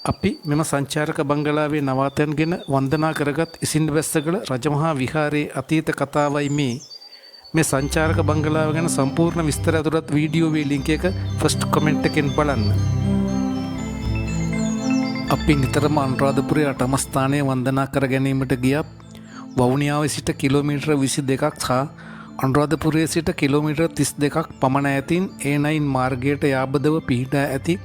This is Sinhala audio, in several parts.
අපි මෙම සංචාරක බංගලාවේ නවාතැන්ගෙන වන්දනා කරගත් ඉසින් වැස්සගල රජමහා විහාරයේ අතීත කතාවයි මේ සංචාරක බංගලාව ගැන සම්පූර්ණ විස්තර ඇතුළත් වීඩියෝවේ ලින්ක් එක ෆස්ට් කමෙන්ට් එකෙන් බලන්න. අපි නිතරම අනුරාධපුරයේ අටම ස්ථානයේ වන්දනා කර ගැනීමට ගියා. වවුනියාවේ සිට කිලෝමීටර 22ක් සහ අනුරාධපුරයේ සිට කිලෝමීටර 32ක් පමණ ඈතින් A9 මාර්ගයට යාබදව පිහිටා ඇති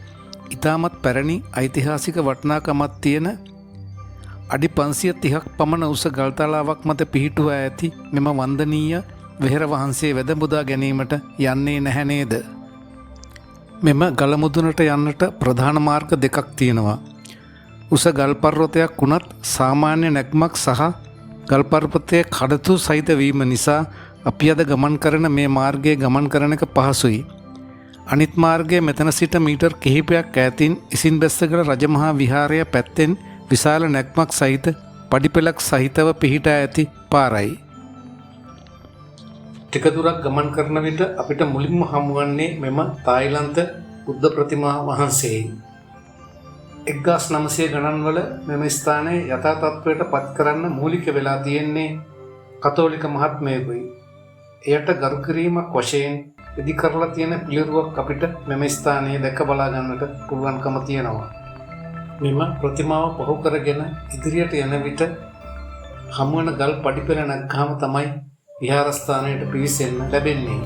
ඉතාමත් පැරණි ඓතිහාසික වටිනාකමක් තියෙන අඩි 530ක් පමණ උස ගල්තලාවක් මත පිහිටුවා ඇති මෙම වන්දනීය වෙහෙර වහන්සේ වැදඹුදා ගැනීමට යන්නේ නැහැ නේද? මෙම ගල මුදුනට යන්නට ප්‍රධාන මාර්ග දෙකක් තියෙනවා. උස ගල් පර්වතයක් වුණත් සාමාන්‍ය නැග්මක් සහ ගල් පර්වතයේ කඩතු සහිත වීම නිසා අපි අද ගමන් කරන මේ මාර්ගයේ ගමන් කරන එක පහසුයි. අනිත් මාර්ගයේ මෙතන සිට මීටර් කිහිපයක් ඈතින් ඉසින් බැස්සගල රජමහා විහාරය පැත්තෙන් විශාල නැග්මක් සහිත පඩිපෙළක් සහිතව පිහිටා ඇති පාරයි. ටික දුරක් ගමන් කරන විට අපිට මුලින්ම හමුවන්නේ මෙම තායිලන්ත බුද්ධ ප්‍රතිමා වහන්සේයි. 1900 ගණන්වල මෙම ස්ථානයේ යථා තත්ත්වයට පත් කරන්න මූලික වෙලා තියෙන්නේ කතෝලික මහත්මයෙකුයි. එයට ගරු කිරීමක් වශයෙන් ඉදි කරලා තියෙන පිළිරුවක් අපිට මෙම ස්ථානයේ දැක බලා ගන්නට පුළුවන්කම තියෙනවා. මෙම ප්‍රතිමාව පහු කරගෙන ඉදිරියට යන විට හමුවන ගල් පඩිපෙළ නැග්ගාම තමයි විහාරස්ථානයට පිවිසෙන්න ලැබෙන්නේ.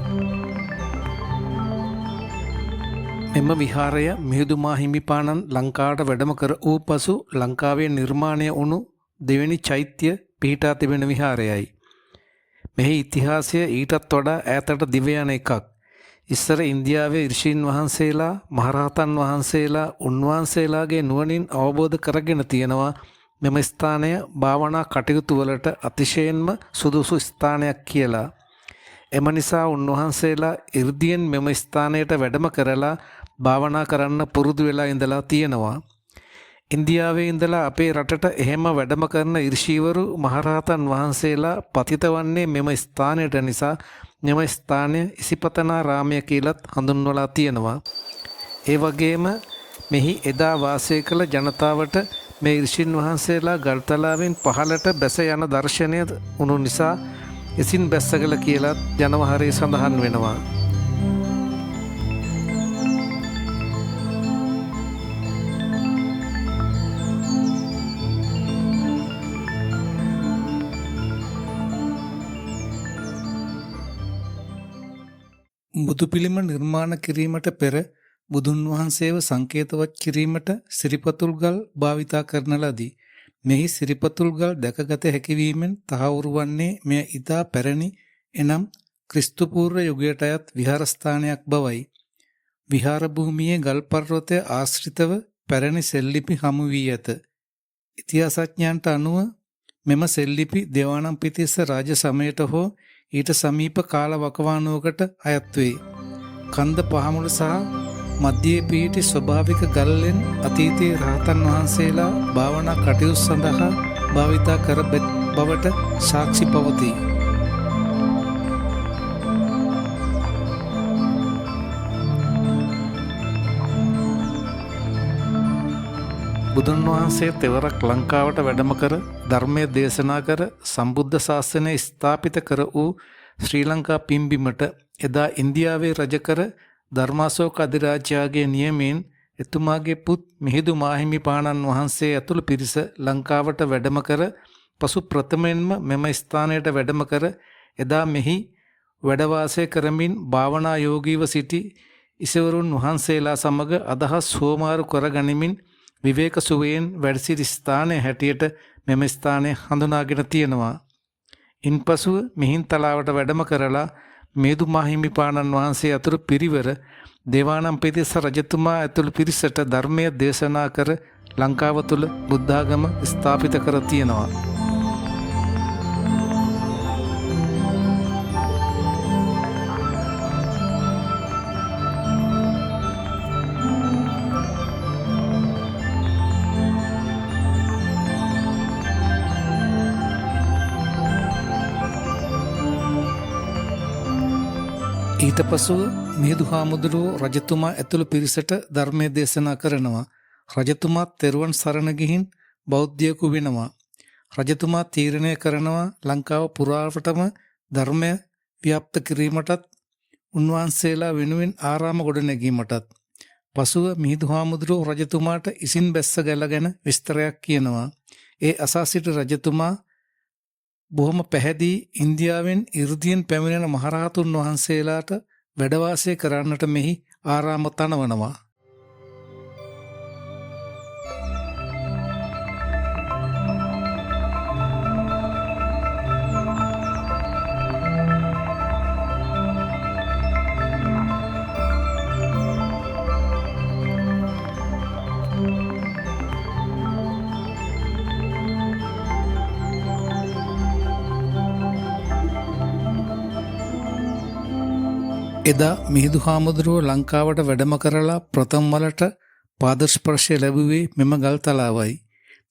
මෙම විහාරය මිහිඳු මාහිමිපාණන් ලංකාවට වැඩම කර වූ පසු ලංකාවේ නිර්මාණය වුණු දෙවෙනි චෛත්‍ය පිහිටා තිබෙන විහාරයයි. මෙහි ඉතිහාසය ඊටත් වඩා ඈතට දිව යන එකක්. ඉස්සර ඉන්දියාවේ ඍෂීන් වහන්සේලා මහරහතන් වහන්සේලා උන්වහන්සේලාගේ නුවණින් අවබෝධ කරගෙන තියෙනවා මෙම ස්ථානය භාවනා කටයුතු වලට අතිශයින්ම සුදුසු ස්ථානයක් කියලා. එම නිසා උන්වහන්සේලා 이르දියෙන් මෙම ස්ථානයට වැඩම කරලා භාවනා කරන්න පුරුදු වෙලා ඉඳලා තියෙනවා. ඉන්දියාවේ ඉඳලා අපේ රටට එහෙම වැඩම කරන ඍෂිවරු මහරහතන් වහන්සේලා පතිත වන්නේ මෙම ස්ථානයට නිසා මෙම ස්ථානය ඉසිපතනාරාමය කියලත් හඳුන්වලා තියෙනවා. ඒ වගේම මෙහි එදා වාසය කළ ජනතාවට මේ ඍෂින් වහන්සේලා ගල්තලාවෙන් පහළට බැස යන දර්ශනය වුණු නිසා ඉසින් බැස්සගල කියලත් ජනවහරේ සඳහන් වෙනවා. බුදු පිළිම නිර්මාණ කිරීමට පෙර බුදුන් වහන්සේව සංකේතවත් කිරීමට සිරිපතුල් ගල් භාවිතා කරන ලදී. මෙහි සිරිපතුල් ගල් දැකගත හැකිවීමෙන් තහවුරු වන්නේ මෙය ඉතා පැරණි එනම් ක්‍රිස්තු පූර්ව යුගයට අයත් විහාරස්ථානයක් බවයි. විහාර භූමියේ ගල් පර්වතය ආශ්‍රිතව පැරණි සෙල්ලිපි හමු වී ඇත. ඉතිහාසඥයන්ට අනුව මෙම සෙල්ලිපි දේවානම්පියතිස්ස රාජ සමයට හෝ ඊට සමීප කාල වකවානුවකට අයත් වේ. කන්ද පහමුල සහ මධ්‍යයේ පිහිටි ස්වභාවික ගල්ලෙන් අතීතයේ රහතන් වහන්සේලා භාවනා කටයුතු සඳහා භාවිතා කර බවට සාක්ෂි පවතී. බුදුන් වහන්සේ තෙවරක් ලංකාවට වැඩම කර ධර්මය දේශනා කර සම්බුද්ධ ශාසනය ස්ථාපිත කර වූ ශ්‍රී ලංකා පිම්බිමට එදා ඉන්දියාවේ රජකර ධර්මාශෝක අධිරාජයාගේ නියමයෙන් එතුමාගේ පුත් මිහිඳු මාහිමිපාණන් වහන්සේ ඇතුළු පිරිස ලංකාවට වැඩම කර පසු ප්‍රථමයෙන්ම මෙම ස්ථානයට වැඩම කර එදා මෙහි වැඩවාසය කරමින් භාවනා යෝගීව සිටි ඉසවරුන් වහන්සේලා සමග අදහස් හුවමාරු කරගනිමින් විවේක සුවයෙන් වැඩසිටි ස්ථානය හැටියට මෙම ස්ථානය හඳුනාගෙන තියෙනවා. ඉන්පසුව මිහින්තලාවට වැඩම කරලා මිහිඳු මාහිමිපාණන් වහන්සේ ඇතුළු පිරිවර දේවානම්පියතිස්ස රජතුමා ඇතුළු පිරිසට ධර්මය දේශනා කර ලංකාව තුළ බුද්ධාගම ස්ථාපිත කර තියෙනවා. ඊට පසුව මිහිඳු හාමුදුරුවෝ රජතුමා ඇතුළු පිරිසට ධර්මය දේශනා කරනවා. රජතුමා තෙරුවන් සරණ ගිහින් බෞද්ධයෙකු වෙනවා. රජතුමා තීරණය කරනවා ලංකාව පුරාවටම ධර්මය ව්‍යාප්ත කිරීමටත් උන්වහන්සේලා වෙනුවෙන් ආරාම ගොඩනැගීමටත්. පසුව මිහිඳු හාමුදුරුවෝ රජතුමාට ඉසින් බැස්ස ගැල ගැන විස්තරයක් කියනවා. ඒ අසා සිටි රජතුමා බොහොම පැහැදී ඉන්දියාවෙන් ඉර්දියෙන් පැමිණෙන මහරහතුන් වහන්සේලාට වැඩවාසය කරන්නට මෙහි ආරාම තනවනවා. එදා මිහිඳු හාමුදුරුවෝ ලංකාවට වැඩම කරලා ප්‍රථම වලට පාදස්පර්ශය ලැබුවේ මෙම ගල් තලාවයි.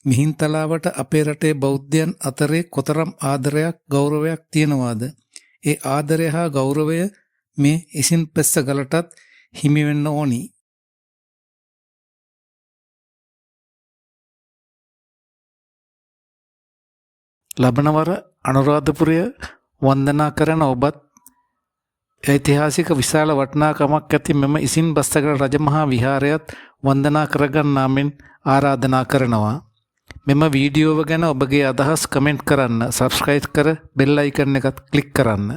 මිහින්තලාවට අපේ රටේ බෞද්ධයන් අතරේ කොතරම් ආදරයක් ගෞරවයක් තියෙනවාද? ඒ ආදරය හා ගෞරවය මේ ඉසින් පෙස්ස ගලටත් හිමි වෙන්න ඕනි. ලබනවර අනුරාධපුරය වන්දනා කරන ඔබත් ඓතිහාසික විශාල වටිනාකමක් ඇති මෙම ඉසින් බස්සගල රජමහා විහාරයත් වන්දනා කරගන්නා මෙන් ආරාධනා කරනවා. මෙම වීඩියෝව ගැන ඔබගේ අදහස් කමෙන්ට් කරන්න, සබ්ස්ක්‍රයිබ් කර බෙල් අයිකන් එකත් ක්ලික් කරන්න.